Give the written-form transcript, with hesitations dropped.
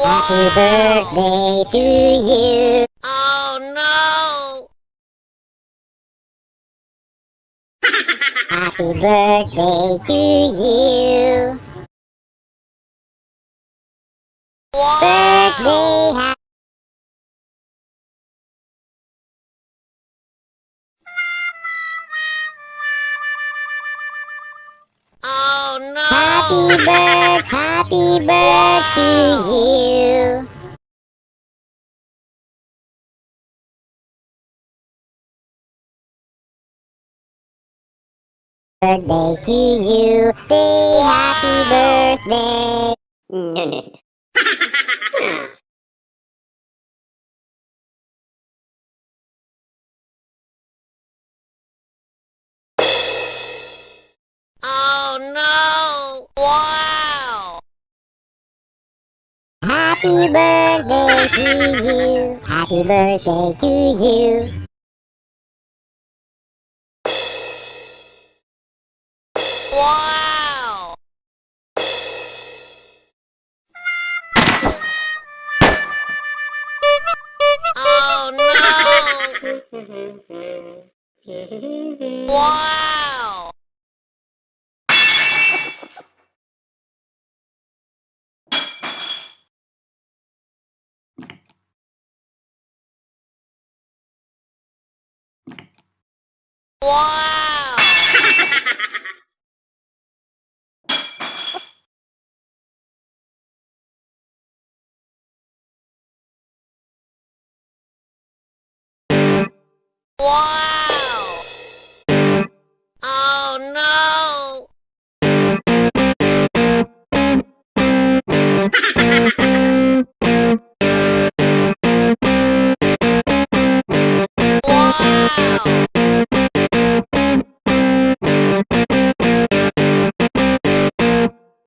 Happy birthday to you. Oh no! Happy birthday to you. Wow. Birthday happy. Oh no! Happy birthday to you. Birthday to you. Happy birthday. No, no. Oh no! Wow! Happy birthday to you. Happy birthday to you. Wow! Oh no! Wow! Wow! Wow! Oh no!